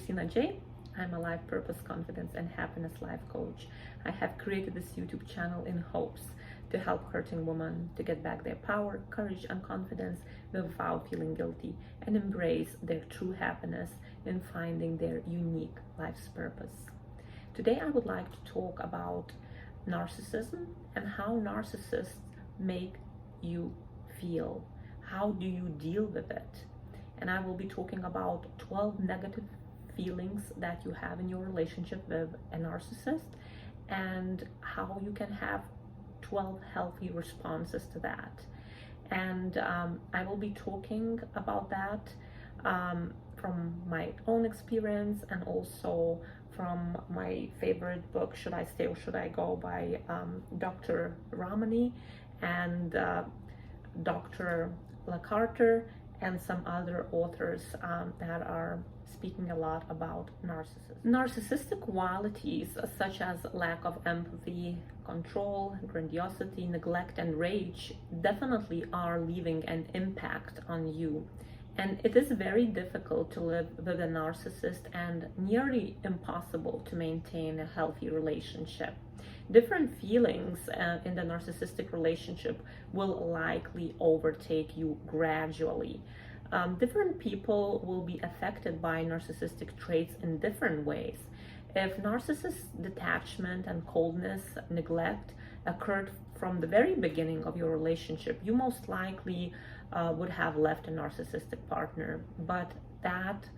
Christina J. I'm a life purpose, confidence, and happiness life coach. I have created this YouTube channel in hopes to help hurting women to get back their power, courage, and confidence without feeling guilty, and embrace their true happiness in finding their unique life's purpose. Today, I would like to talk about narcissism and how narcissists make you feel. How do you deal with it? And I will be talking about 12 negative feelings that you have in your relationship with a narcissist and how you can have 12 healthy responses to that. And I will be talking about that from my own experience and also from my favorite book, Should I Stay or Should I Go, by Dr. Ramani and Dr. LaCarter and some other authors that are speaking a lot about narcissism. Narcissistic qualities such as lack of empathy, control, grandiosity, neglect, and rage definitely are leaving an impact on you. And it is very difficult to live with a narcissist and nearly impossible to maintain a healthy relationship. Different feelings in the narcissistic relationship will likely overtake you gradually. Different people will be affected by narcissistic traits in different ways. If narcissist detachment and coldness, neglect occurred from the very beginning of your relationship, you most likely would have left a narcissistic partner, but that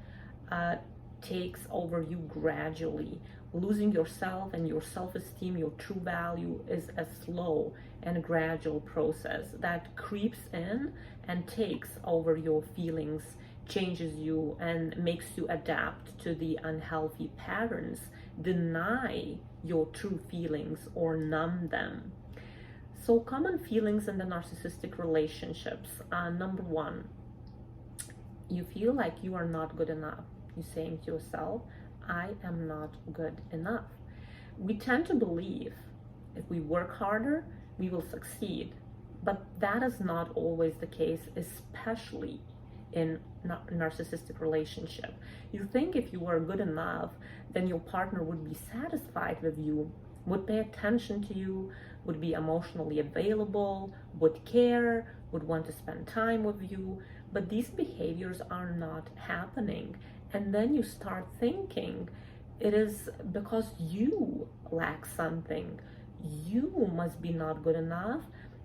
takes over you gradually. Losing yourself and your self-esteem, your true value, is a slow and gradual process that creeps in and takes over your feelings, changes you, and makes you adapt to the unhealthy patterns, deny your true feelings, or numb them. So common feelings in the narcissistic relationships. Number one, you feel like you are not good enough. You're saying to yourself, I am not good enough. We tend to believe if we work harder, we will succeed. But that is not always the case, especially in narcissistic relationship. You think if you are good enough, then your partner would be satisfied with you, would pay attention to you, would be emotionally available, would care, would want to spend time with you. But these behaviors are not happening. And then you start thinking it is because you lack something. You must be not good enough,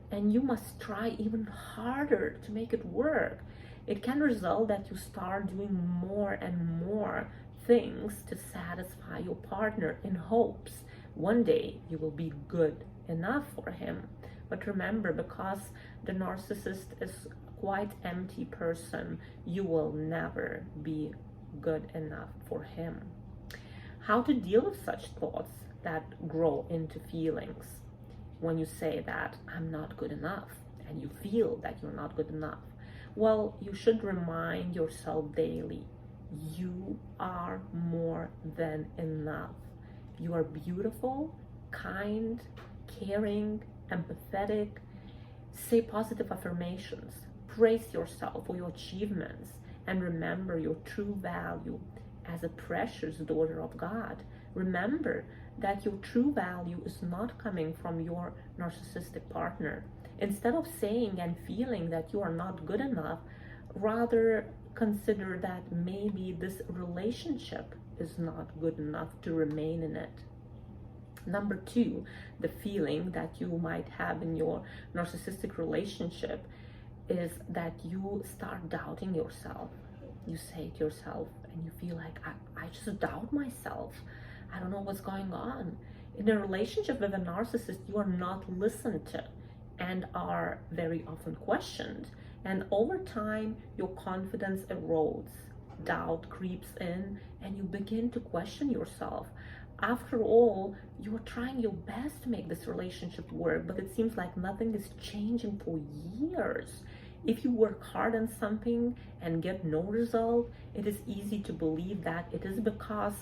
and you must try even harder to make it work. It can result that you start doing more and more things to satisfy your partner in hopes one day you will be good enough for him. But remember, because the narcissist is quite empty person, you will never be good enough for him. How to deal with such thoughts that grow into feelings? When you say that I'm not good enough and you feel that you're not good enough, well, you should remind yourself daily, you are more than enough. You are beautiful, kind, caring, empathetic. Say positive affirmations. Praise yourself for your achievements, and remember your true value as a precious daughter of God. Remember that your true value is not coming from your narcissistic partner. Instead of saying and feeling that you are not good enough, rather consider that maybe this relationship is not good enough to remain in it. Number two, the feeling that you might have in your narcissistic relationship is that you start doubting yourself. You say to yourself and you feel like, I just doubt myself. I don't know what's going on. In a relationship with a narcissist, you are not listened to and are very often questioned. And over time, your confidence erodes, doubt creeps in, and you begin to question yourself. After all, you are trying your best to make this relationship work, but it seems like nothing is changing for years. If you work hard on something and get no result, it is easy to believe that it is because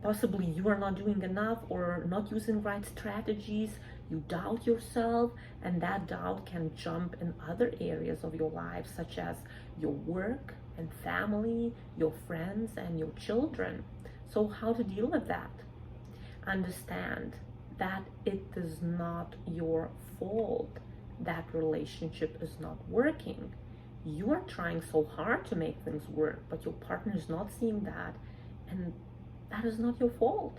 possibly you are not doing enough or not using right strategies. You doubt yourself, and that doubt can jump in other areas of your life, such as your work, and family, your friends, and your children. So how to deal with that? Understand that it is not your fault that relationship is not working. You are trying so hard to make things work, but your partner is not seeing that, and that is not your fault.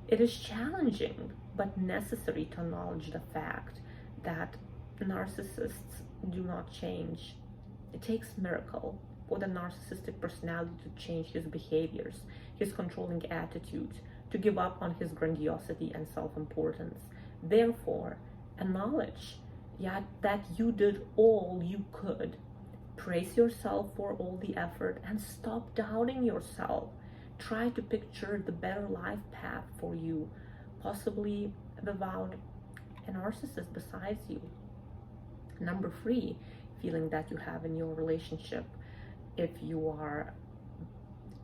It is challenging, but necessary to acknowledge the fact that narcissists do not change. It takes a miracle for the narcissistic personality to change his behaviors, his controlling attitude, to give up on his grandiosity and self-importance. Therefore, acknowledge that you did all you could. Praise yourself for all the effort and stop doubting yourself. Try to picture the better life path for you, possibly without a narcissist besides you. Number 3, feeling that you have in your relationship, if you are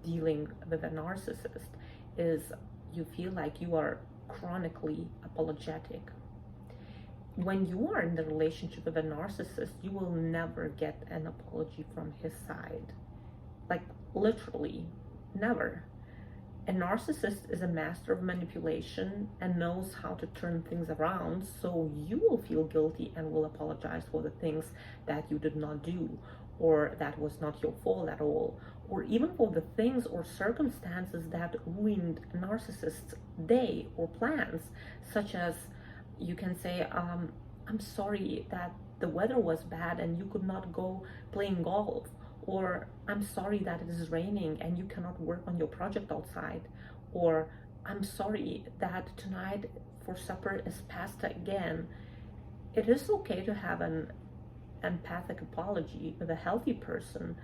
dealing with a narcissist, is you feel like you are chronically apologetic. When you are in the relationship with a narcissist, you will never get an apology from his side. Like, literally, never. A narcissist is a master of manipulation and knows how to turn things around, so you will feel guilty and will apologize for the things that you did not do, or that was not your fault at all, or even for the things or circumstances that ruined a narcissist's day or plans, such as you can say, I'm sorry that the weather was bad and you could not go playing golf, or I'm sorry that it is raining and you cannot work on your project outside, or I'm sorry that tonight for supper is pasta again. It is okay to have an empathic apology with a healthy person,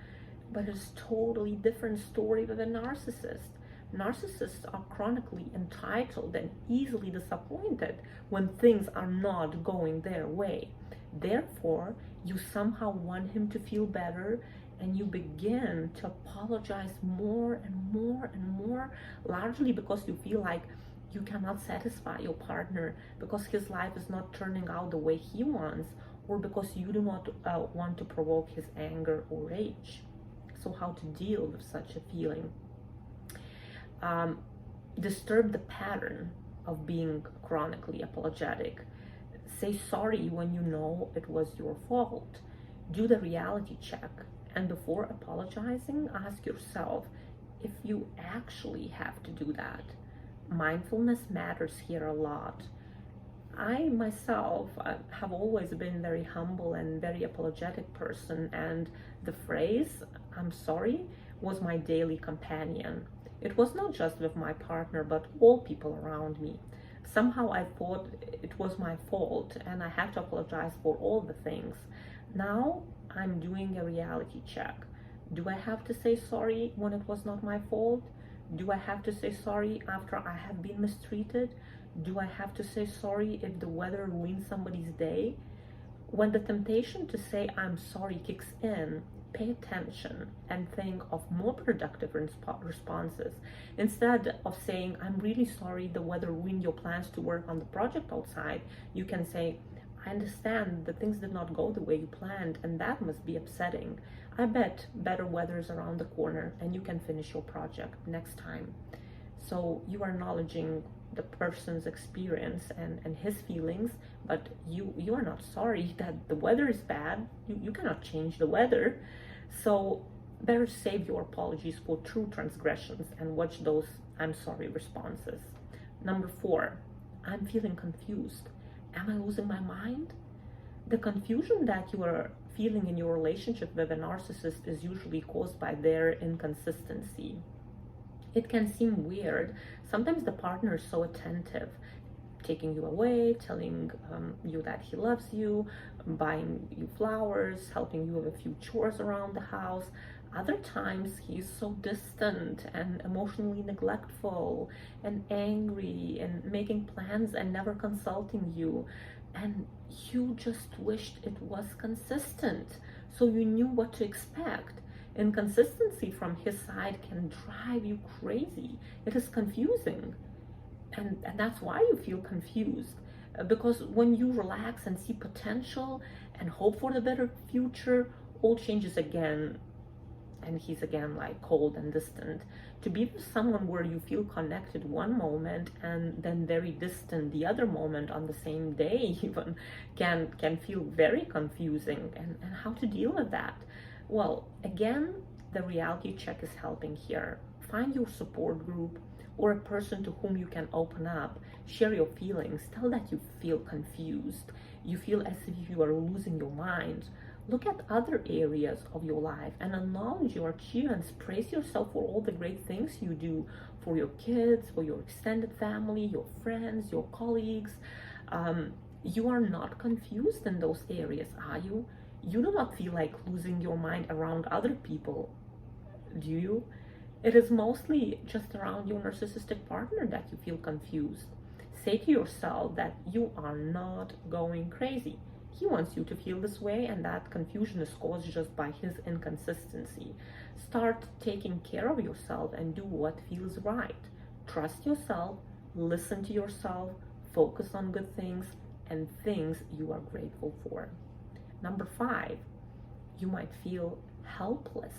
but it's totally different story with a narcissist. Narcissists are chronically entitled and easily disappointed when things are not going their way. Therefore, you somehow want him to feel better, and you begin to apologize more and more and more, largely because you feel like you cannot satisfy your partner, because his life is not turning out the way he wants, or because you do not want to provoke his anger or rage. So how to deal with such a feeling? Disturb the pattern of being chronically apologetic. Say sorry when you know it was your fault. Do the reality check, and before apologizing, ask yourself if you actually have to do that. Mindfulness matters here a lot. I myself have always been very humble and very apologetic person, and the phrase "I'm sorry" was my daily companion. It was not just with my partner, but all people around me. Somehow I thought it was my fault and I have to apologize for all the things. Now I'm doing a reality check. Do I have to say sorry when it was not my fault? Do I have to say sorry after I have been mistreated? Do I have to say sorry if the weather ruins somebody's day? When the temptation to say I'm sorry kicks in, pay attention and think of more productive responses. Instead of saying, I'm really sorry the weather ruined your plans to work on the project outside, you can say, I understand that things did not go the way you planned, and that must be upsetting. I bet better weather is around the corner and you can finish your project next time. So you are acknowledging the person's experience and his feelings, but you are not sorry that the weather is bad. You cannot change the weather. So better save your apologies for true transgressions and watch those I'm sorry responses. Number 4, I'm feeling confused. Am I losing my mind? The confusion that you are feeling in your relationship with a narcissist is usually caused by their inconsistency. It can seem weird. Sometimes the partner is so attentive, taking you away, telling you that he loves you, buying you flowers, helping you with a few chores around the house. Other times he's so distant and emotionally neglectful and angry and making plans and never consulting you. And you just wished it was consistent, so you knew what to expect. Inconsistency from his side can drive you crazy. It is confusing. And that's why you feel confused. Because when you relax and see potential and hope for the better future, all changes again and he's again like cold and distant. To be with someone where you feel connected one moment and then very distant the other moment on the same day even can feel very confusing. And how to deal with that? Well, again, the reality check is helping here. Find your support group or a person to whom you can open up, share your feelings, tell that you feel confused, you feel as if you are losing your mind. Look at other areas of your life and acknowledge your achievements. Praise yourself for all the great things you do for your kids, for your extended family, your friends, your colleagues. You are not confused in those areas, are you? You do not feel like losing your mind around other people, do you? It is mostly just around your narcissistic partner that you feel confused. Say to yourself that you are not going crazy. He wants you to feel this way, and that confusion is caused just by his inconsistency. Start taking care of yourself and do what feels right. Trust yourself, listen to yourself, focus on good things and things you are grateful for. Number 5, you might feel helpless.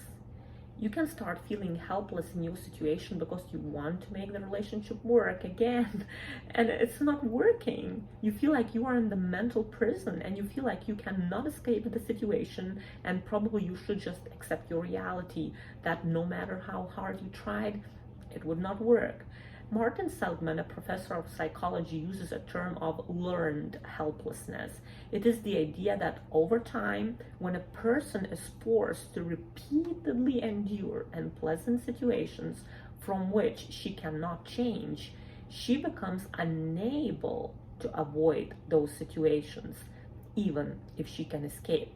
You can start feeling helpless in your situation because you want to make the relationship work again, and it's not working. You feel like you are in the mental prison and you feel like you cannot escape the situation, and probably you should just accept your reality that no matter how hard you tried, it would not work. Martin Seligman, a professor of psychology, uses a term of learned helplessness. It is the idea that over time, when a person is forced to repeatedly endure unpleasant situations from which she cannot change, she becomes unable to avoid those situations, even if she can escape.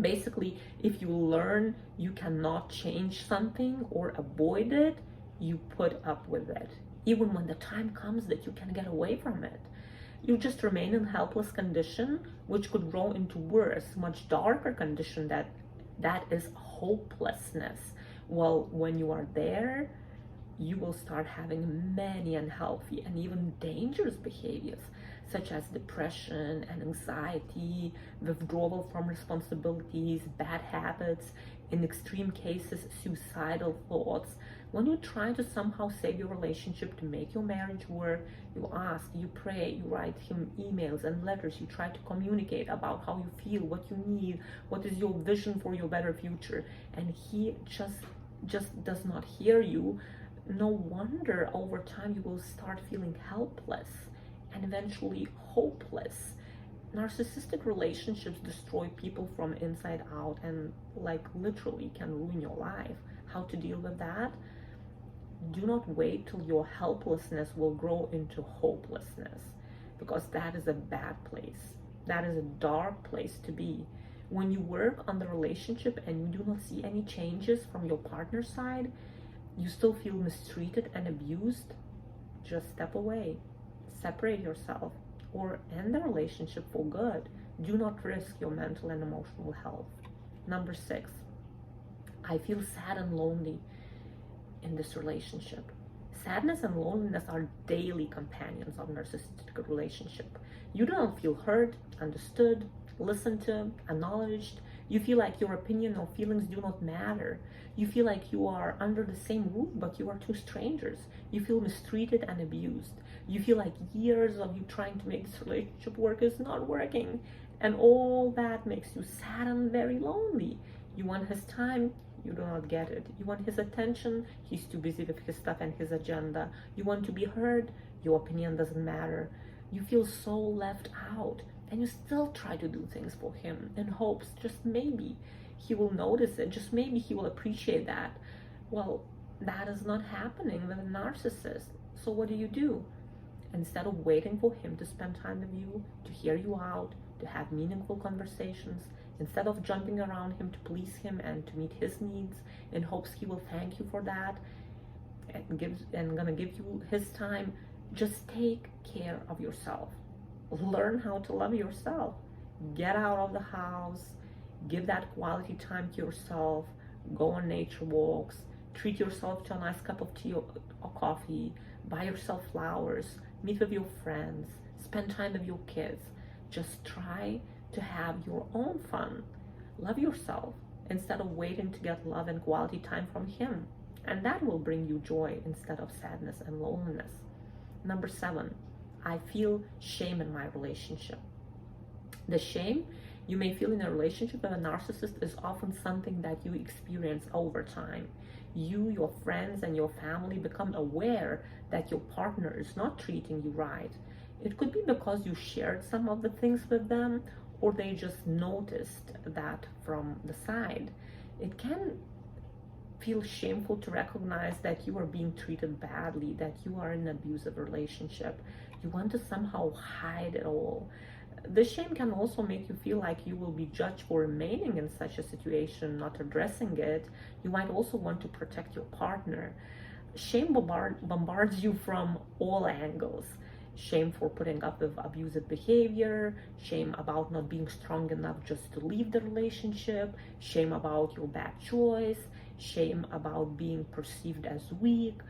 Basically, if you learn you cannot change something or avoid it, you put up with it, even when the time comes that you can get away from it. You just remain in helpless condition, which could grow into worse, much darker condition that is hopelessness. Well, when you are there, you will start having many unhealthy and even dangerous behaviors, such as depression and anxiety, withdrawal from responsibilities, bad habits, in extreme cases, suicidal thoughts. When you try to somehow save your relationship, to make your marriage work, you ask, you pray, you write him emails and letters, you try to communicate about how you feel, what you need, what is your vision for your better future, and he just does not hear you. No wonder over time you will start feeling helpless and eventually hopeless. Narcissistic relationships destroy people from inside out and like literally can ruin your life. How to deal with that? Do not wait till your helplessness will grow into hopelessness, because that is a bad place. That is a dark place to be. When you work on the relationship and you do not see any changes from your partner's side, you still feel mistreated and abused, just step away, separate yourself, or end the relationship for good. Do not risk your mental and emotional health. Number 6, I feel sad and lonely in this relationship. Sadness and loneliness are daily companions of narcissistic relationship. You don't feel heard, understood, listened to, acknowledged. You feel like your opinion or feelings do not matter. You feel like you are under the same roof, but you are two strangers. You feel mistreated and abused. You feel like years of you trying to make this relationship work is not working. And all that makes you sad and very lonely. You want his time, you do not get it. You want his attention, he's too busy with his stuff and his agenda. You want to be heard, your opinion doesn't matter. You feel so left out, and you still try to do things for him in hopes just maybe he will notice it, just maybe he will appreciate that. Well, that is not happening with a narcissist. So what do? Instead of waiting for him to spend time with you, to hear you out, to have meaningful conversations, instead of jumping around him to please him and to meet his needs in hopes he will thank you for that and gonna give you his time, just take care of yourself. Learn how to love yourself. Get out of the house, give that quality time to yourself, go on nature walks, treat yourself to a nice cup of tea or coffee, buy yourself flowers, meet with your friends, spend time with your kids. Just try to have your own fun. Love yourself instead of waiting to get love and quality time from him. And that will bring you joy instead of sadness and loneliness. Number 7, I feel shame in my relationship. The shame you may feel in a relationship with a narcissist is often something that you experience over time. You, your friends, and your family become aware that your partner is not treating you right. It could be because you shared some of the things with them, or they just noticed that from the side. It can feel shameful to recognize that you are being treated badly, that you are in an abusive relationship. You want to somehow hide it all. The shame can also make you feel like you will be judged for remaining in such a situation, not addressing it. You might also want to protect your partner. Shame bombards you from all angles. Shame for putting up with abusive behavior, shame about not being strong enough just to leave the relationship, shame about your bad choice, shame about being perceived as weak.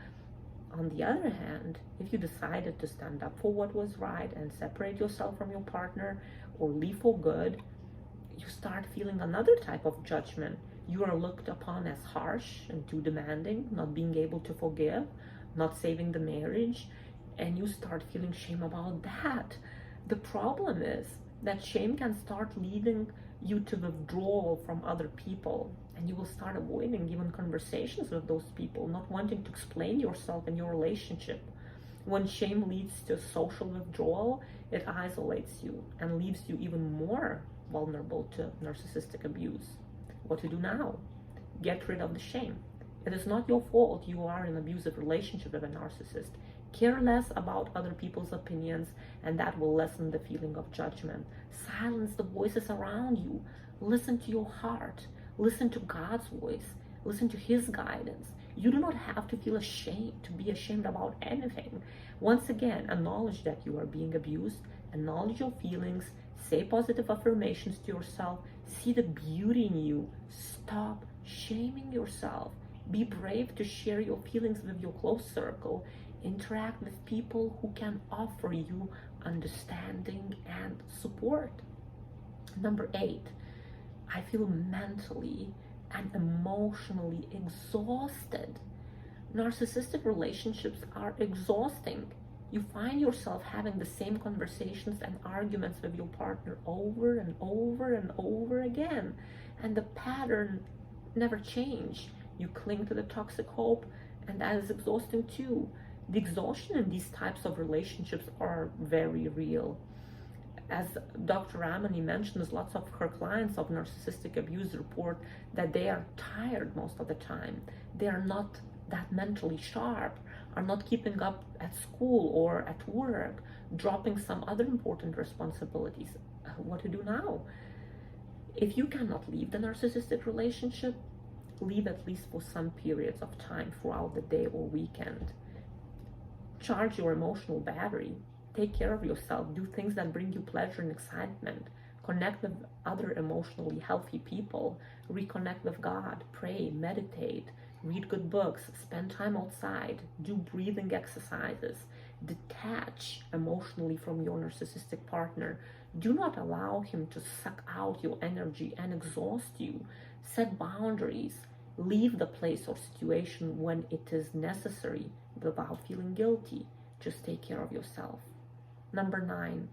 On the other hand, if you decided to stand up for what was right and separate yourself from your partner or leave for good, you start feeling another type of judgment. You are looked upon as harsh and too demanding, not being able to forgive, not saving the marriage, and you start feeling shame about that. The problem is that shame can start leading you to withdrawal from other people, and you will start avoiding even conversations with those people, not wanting to explain yourself in your relationship. When shame leads to social withdrawal, it isolates you and leaves you even more vulnerable to narcissistic abuse. What to do now? Get rid of the shame. It is not your fault you are in an abusive relationship with a narcissist. Care less about other people's opinions, and that will lessen the feeling of judgment. Silence the voices around you. Listen to your heart. Listen to God's voice. Listen to His guidance. You do not have to feel ashamed, to be ashamed about anything. Once again, acknowledge that you are being abused. Acknowledge your feelings. Say positive affirmations to yourself. See the beauty in you. Stop shaming yourself. Be brave to share your feelings with your close circle. Interact with people who can offer you understanding and support. Number 8, I feel mentally and emotionally exhausted. Narcissistic relationships are exhausting. You find yourself having the same conversations and arguments with your partner over and over and over again, and the pattern never changes. You cling to the toxic hope, and that is exhausting too. The exhaustion in these types of relationships are very real. As Dr. Ramani mentions, lots of her clients of narcissistic abuse report that they are tired most of the time. They are not that mentally sharp, are not keeping up at school or at work, dropping some other important responsibilities. What to do now? If you cannot leave the narcissistic relationship, leave at least for some periods of time throughout the day or weekend. Charge your emotional battery. Take care of yourself. Do things that bring you pleasure and excitement. Connect with other emotionally healthy people. Reconnect with God. Pray, meditate, read good books, spend time outside, do breathing exercises. Detach emotionally from your narcissistic partner. Do not allow him to suck out your energy and exhaust you. Set boundaries. Leave the place or situation when it is necessary without feeling guilty. Just take care of yourself. Number 9,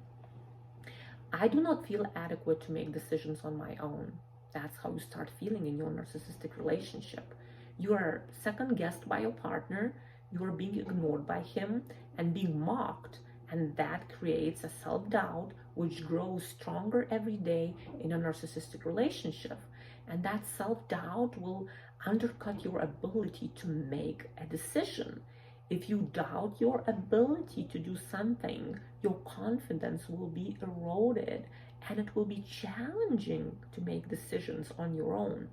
I do not feel adequate to make decisions on my own. That's how you start feeling in your narcissistic relationship. You are second guessed by your partner, you are being ignored by him and being mocked, and that creates a self-doubt which grows stronger every day in a narcissistic relationship. And that self-doubt will undercut your ability to make a decision. If you doubt your ability to do something, your confidence will be eroded and it will be challenging to make decisions on your own.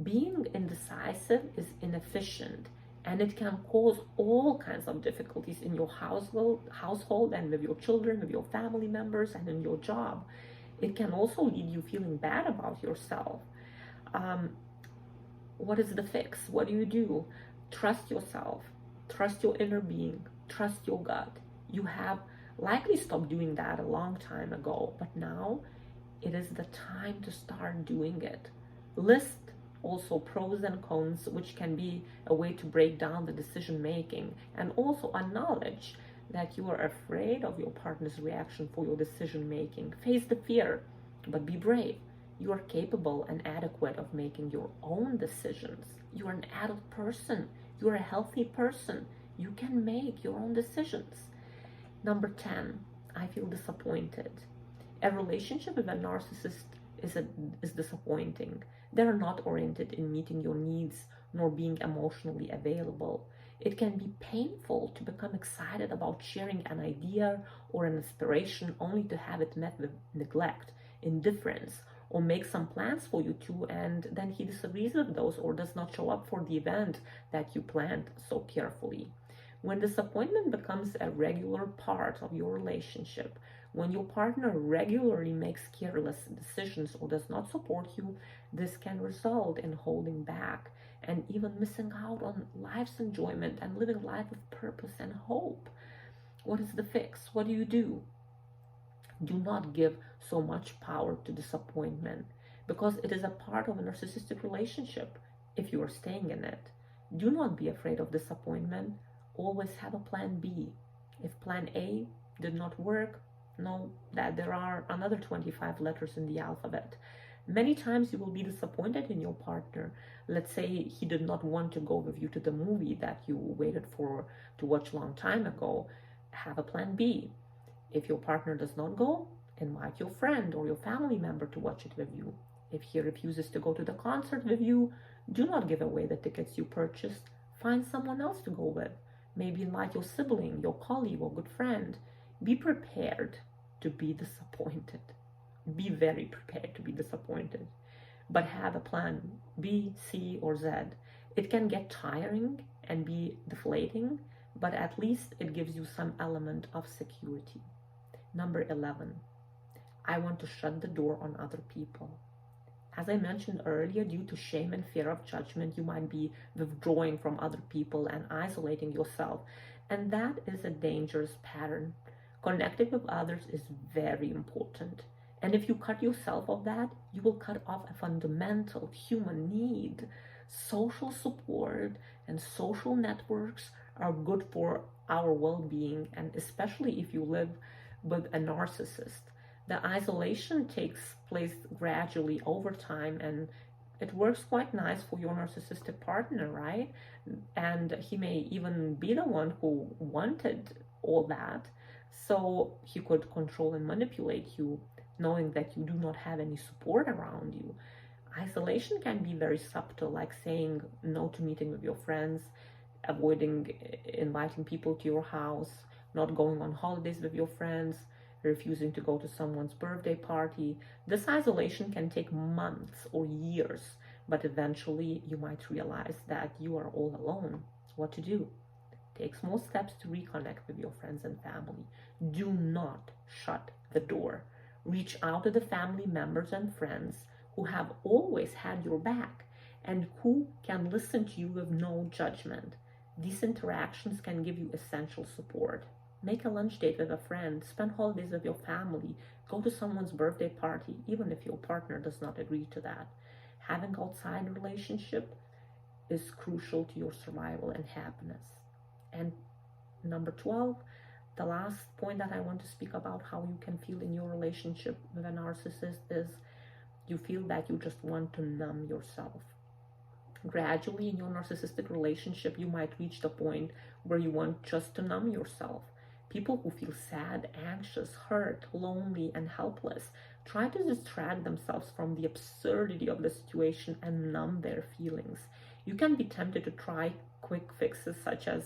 Being indecisive is inefficient and it can cause all kinds of difficulties in your household and with your children, with your family members, and in your job. It can also lead you feeling bad about yourself. What is the fix? What do? Trust yourself. Trust your inner being. Trust your gut. You have likely stopped doing that a long time ago, but now it is the time to start doing it. List also pros and cons, which can be a way to break down the decision making, and also acknowledge that you are afraid of your partner's reaction for your decision making. Face the fear, but be brave. You are capable and adequate of making your own decisions. You are an adult person. You are a healthy person. You can make your own decisions. Number 10, I feel disappointed. A relationship with a narcissist is disappointing. They are not oriented in meeting your needs nor being emotionally available. It can be painful to become excited about sharing an idea or an inspiration only to have it met with neglect, indifference, or make some plans for you two, and then he disagrees with those or does not show up for the event that you planned so carefully. When disappointment becomes a regular part of your relationship, when your partner regularly makes careless decisions or does not support you, this can result in holding back and even missing out on life's enjoyment and living life with purpose and hope. What is the fix? What do? Do not give so much power to disappointment, because it is a part of a narcissistic relationship if you are staying in it. Do not be afraid of disappointment. Always have a plan B. If plan A did not work, know that there are another 25 letters in the alphabet. Many times you will be disappointed in your partner. Let's say he did not want to go with you to the movie that you waited for to watch a long time ago. Have a plan B. If your partner does not go, invite your friend or your family member to watch it with you. If he refuses to go to the concert with you, do not give away the tickets you purchased. Find someone else to go with. Maybe invite your sibling, your colleague, or good friend. Be prepared to be disappointed. Be very prepared to be disappointed. But have a plan B, C, or Z. It can get tiring and be deflating, but at least it gives you some element of security. Number 11, I want to shut the door on other people. As I mentioned earlier, due to shame and fear of judgment, you might be withdrawing from other people and isolating yourself. And that is a dangerous pattern. Connecting with others is very important. And if you cut yourself off that, you will cut off a fundamental human need. Social support and social networks are good for our well-being, and especially if you live with a narcissist. The isolation takes place gradually over time, and it works quite nice for your narcissistic partner, right? And he may even be the one who wanted all that, so he could control and manipulate you, knowing that you do not have any support around you. Isolation can be very subtle, like saying no to meeting with your friends, avoiding inviting people to your house, not going on holidays with your friends, refusing to go to someone's birthday party. This isolation can take months or years, but eventually you might realize that you are all alone. What to do? Take small steps to reconnect with your friends and family. Do not shut the door. Reach out to the family members and friends who have always had your back and who can listen to you with no judgment. These interactions can give you essential support. Make a lunch date with a friend, spend holidays with your family, go to someone's birthday party, even if your partner does not agree to that. Having outside a relationship is crucial to your survival and happiness. And number 12, the last point that I want to speak about how you can feel in your relationship with a narcissist is you feel that you just want to numb yourself. Gradually in your narcissistic relationship, you might reach the point where you want just to numb yourself. People who feel sad, anxious, hurt, lonely, and helpless try to distract themselves from the absurdity of the situation and numb their feelings. You can be tempted to try quick fixes such as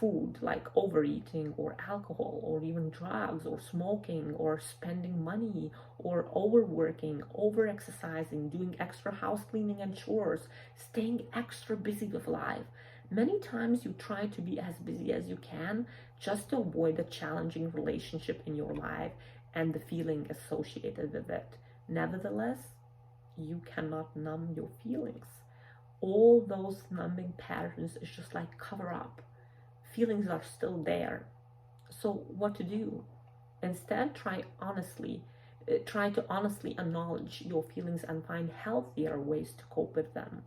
food, like overeating or alcohol, or even drugs or smoking or spending money or overworking, overexercising, doing extra house cleaning and chores, staying extra busy with life. Many times you try to be as busy as you can just to avoid the challenging relationship in your life and the feeling associated with it. Nevertheless, you cannot numb your feelings. All those numbing patterns is just like cover up. Feelings are still there. So what to do? Instead, try honestly Try to honestly acknowledge your feelings and find healthier ways to cope with them.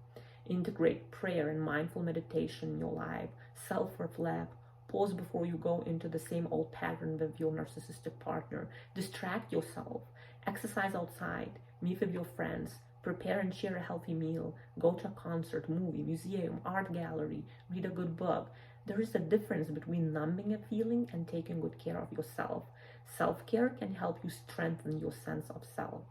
Integrate prayer and mindful meditation in your life. Self-reflect. Pause before you go into the same old pattern with your narcissistic partner. Distract yourself. Exercise outside. Meet with your friends. Prepare and share a healthy meal. Go to a concert, movie, museum, art gallery. Read a good book. There is a difference between numbing a feeling and taking good care of yourself. Self-care can help you strengthen your sense of self.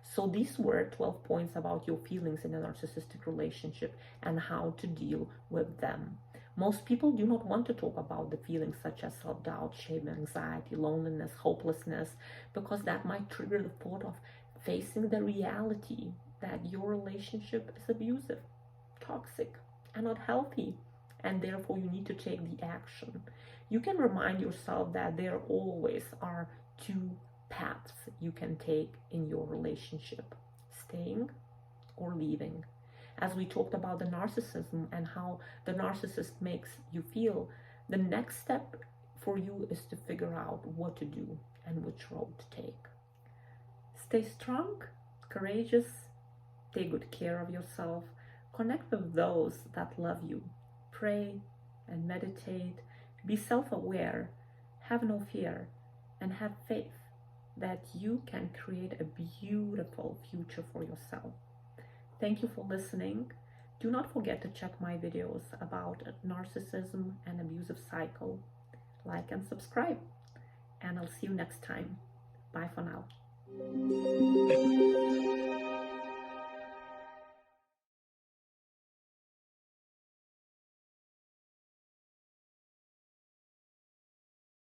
So these were 12 points about your feelings in a narcissistic relationship and how to deal with them. Most people do not want to talk about the feelings such as self-doubt, shame, anxiety, loneliness, hopelessness, because that might trigger the thought of facing the reality that your relationship is abusive, toxic, and not healthy, and therefore you need to take the action. You can remind yourself that there always are two paths you can take in your relationship: staying or leaving. As we talked about the narcissism and how the narcissist makes you feel, the next step for you is to figure out what to do and which road to take. Stay strong, courageous, take good care of yourself, connect with those that love you, pray and meditate, be self-aware, have no fear, and have faith that you can create a beautiful future for yourself. Thank you for listening. Do not forget to check my videos about narcissism and abusive cycle. Like and subscribe. And I'll see you next time. Bye for now.